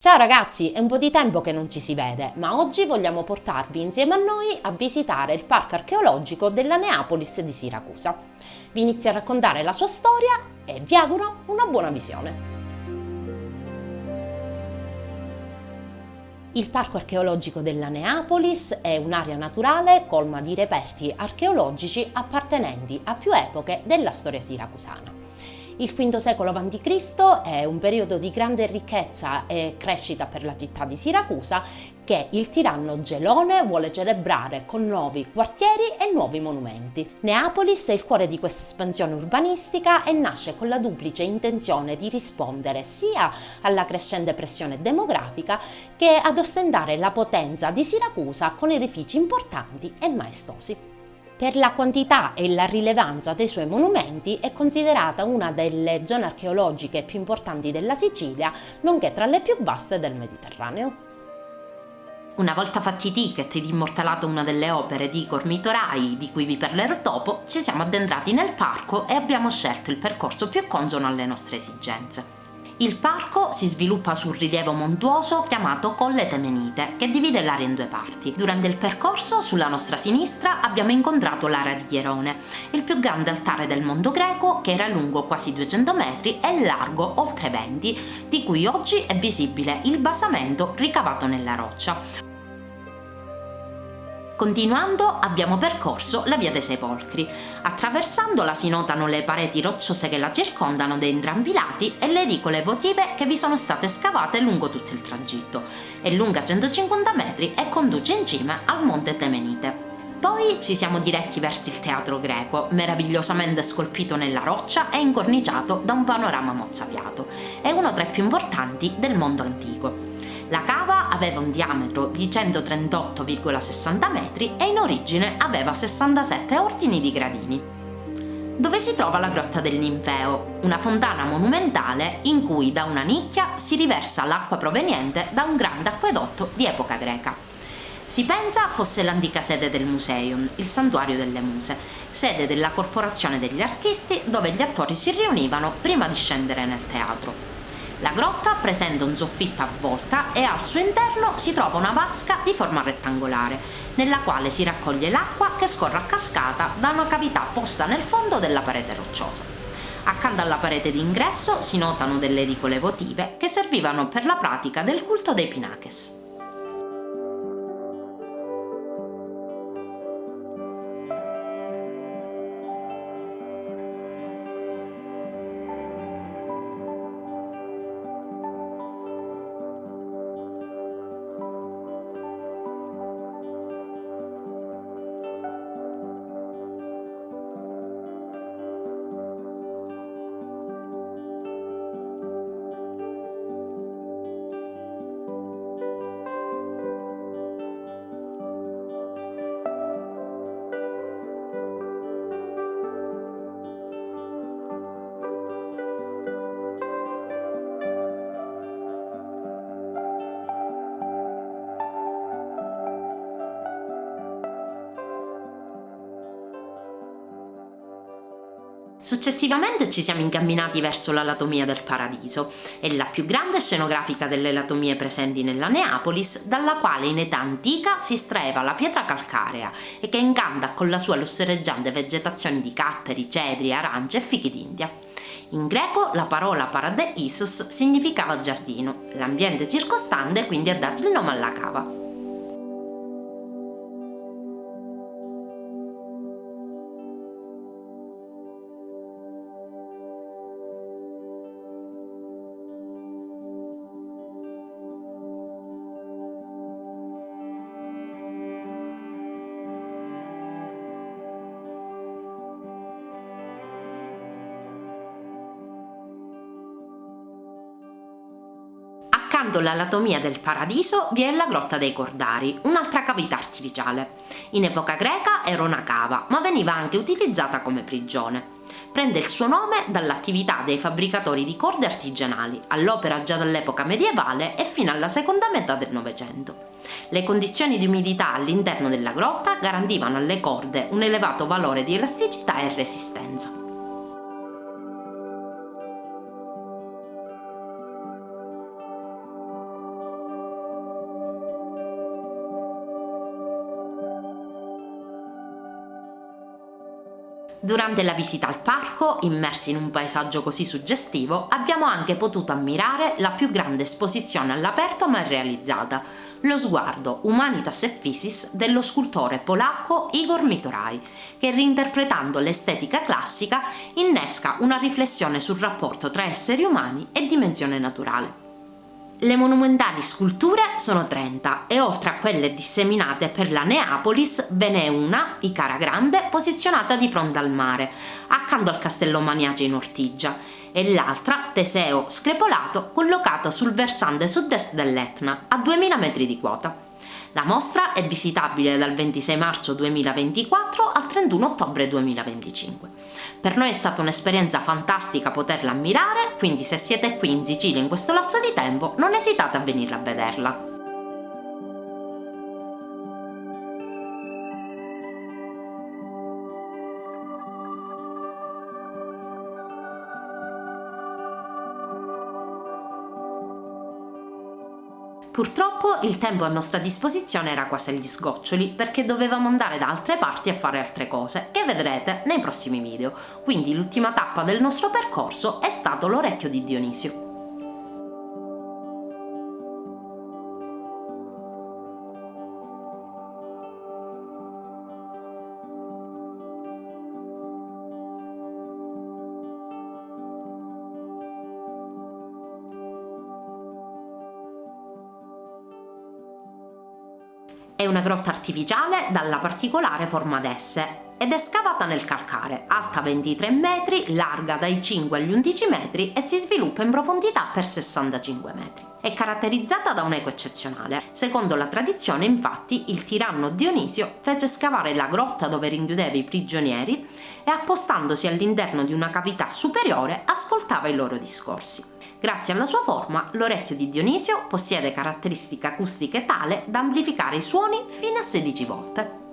Ciao ragazzi, è un po' di tempo che non ci si vede, ma oggi vogliamo portarvi insieme a noi a visitare il parco archeologico della Neapolis di Siracusa. Vi inizio a raccontare la sua storia e vi auguro una buona visione. Il parco archeologico della Neapolis è un'area naturale colma di reperti archeologici appartenenti a più epoche della storia siracusana. Il V secolo a.C. è un periodo di grande ricchezza e crescita per la città di Siracusa che il tiranno Gelone vuole celebrare con nuovi quartieri e nuovi monumenti. Neapolis è il cuore di questa espansione urbanistica e nasce con la duplice intenzione di rispondere sia alla crescente pressione demografica che ad ostentare la potenza di Siracusa con edifici importanti e maestosi. Per la quantità e la rilevanza dei suoi monumenti è considerata una delle zone archeologiche più importanti della Sicilia, nonché tra le più vaste del Mediterraneo. Una volta fatti i ticket ed immortalato una delle opere di Igor Mitorai, di cui vi parlerò dopo, ci siamo addentrati nel parco e abbiamo scelto il percorso più consono alle nostre esigenze. Il parco si sviluppa sul rilievo montuoso chiamato Colle Temenite, che divide l'area in due parti. Durante il percorso, sulla nostra sinistra, abbiamo incontrato l'area di Ierone, il più grande altare del mondo greco che era lungo quasi 200 metri e largo oltre 20, di cui oggi è visibile il basamento ricavato nella roccia. Continuando abbiamo percorso la via dei Sepolcri. Attraversandola si notano le pareti rocciose che la circondano da entrambi i lati e le edicole votive che vi sono state scavate lungo tutto il tragitto. È lunga 150 metri e conduce in cima al monte Temenite. Poi ci siamo diretti verso il teatro greco, meravigliosamente scolpito nella roccia e incorniciato da un panorama mozzafiato. È uno tra i più importanti del mondo antico. La cava aveva un diametro di 138,60 metri e in origine aveva 67 ordini di gradini. Dove si trova la grotta del Ninfeo, una fontana monumentale in cui da una nicchia si riversa l'acqua proveniente da un grande acquedotto di epoca greca. Si pensa fosse l'antica sede del Museion, il santuario delle muse, sede della corporazione degli artisti dove gli attori si riunivano prima di scendere nel teatro. La grotta presenta un soffitto a volta e al suo interno si trova una vasca di forma rettangolare, nella quale si raccoglie l'acqua che scorre a cascata da una cavità posta nel fondo della parete rocciosa. Accanto alla parete d'ingresso si notano delle edicole votive che servivano per la pratica del culto dei Pinakes. Successivamente ci siamo incamminati verso l'Anatomia del Paradiso, è la più grande scenografica delle anatomie presenti nella Neapolis, dalla quale in età antica si estraeva la pietra calcarea e che incanta con la sua lussureggiante vegetazione di capperi, cedri, arance e fichi d'India. In greco la parola paradeisos significava giardino, l'ambiente circostante quindi ha dato il nome alla cava. Accanto all'Anatomia del Paradiso vi è la Grotta dei Cordari, un'altra cavità artificiale. In epoca greca era una cava, ma veniva anche utilizzata come prigione. Prende il suo nome dall'attività dei fabbricatori di corde artigianali, all'opera già dall'epoca medievale e fino alla seconda metà del Novecento. Le condizioni di umidità all'interno della grotta garantivano alle corde un elevato valore di elasticità e resistenza. Durante la visita al parco, immersi in un paesaggio così suggestivo, abbiamo anche potuto ammirare la più grande esposizione all'aperto mai realizzata, lo sguardo Humanitas e Physis dello scultore polacco Igor Mitoraj, che reinterpretando l'estetica classica innesca una riflessione sul rapporto tra esseri umani e dimensione naturale. Le monumentali sculture sono 30 e oltre a quelle disseminate per la Neapolis ve n'è una, Icara Grande, posizionata di fronte al mare, accanto al Castello Maniace in Ortigia, e l'altra, Teseo Screpolato, collocata sul versante sud-est dell'Etna, a 2000 metri di quota. La mostra è visitabile dal 26 marzo 2024 al 31 ottobre 2025. Per noi è stata un'esperienza fantastica poterla ammirare, quindi se siete qui in Sicilia in questo lasso di tempo, non esitate a venire a vederla. Purtroppo il tempo a nostra disposizione era quasi agli sgoccioli perché dovevamo andare da altre parti a fare altre cose che vedrete nei prossimi video, quindi l'ultima tappa del nostro percorso è stato l'Orecchio di Dionisio. È una grotta artificiale dalla particolare forma ad S ed è scavata nel calcare, alta 23 metri, larga dai 5 agli 11 metri e si sviluppa in profondità per 65 metri. È caratterizzata da un eco eccezionale. Secondo la tradizione, infatti, il tiranno Dionisio fece scavare la grotta dove rinchiudeva i prigionieri e appostandosi all'interno di una cavità superiore ascoltava i loro discorsi. Grazie alla sua forma, l'Orecchio di Dionisio possiede caratteristiche acustiche tale da amplificare i suoni fino a 16 volte.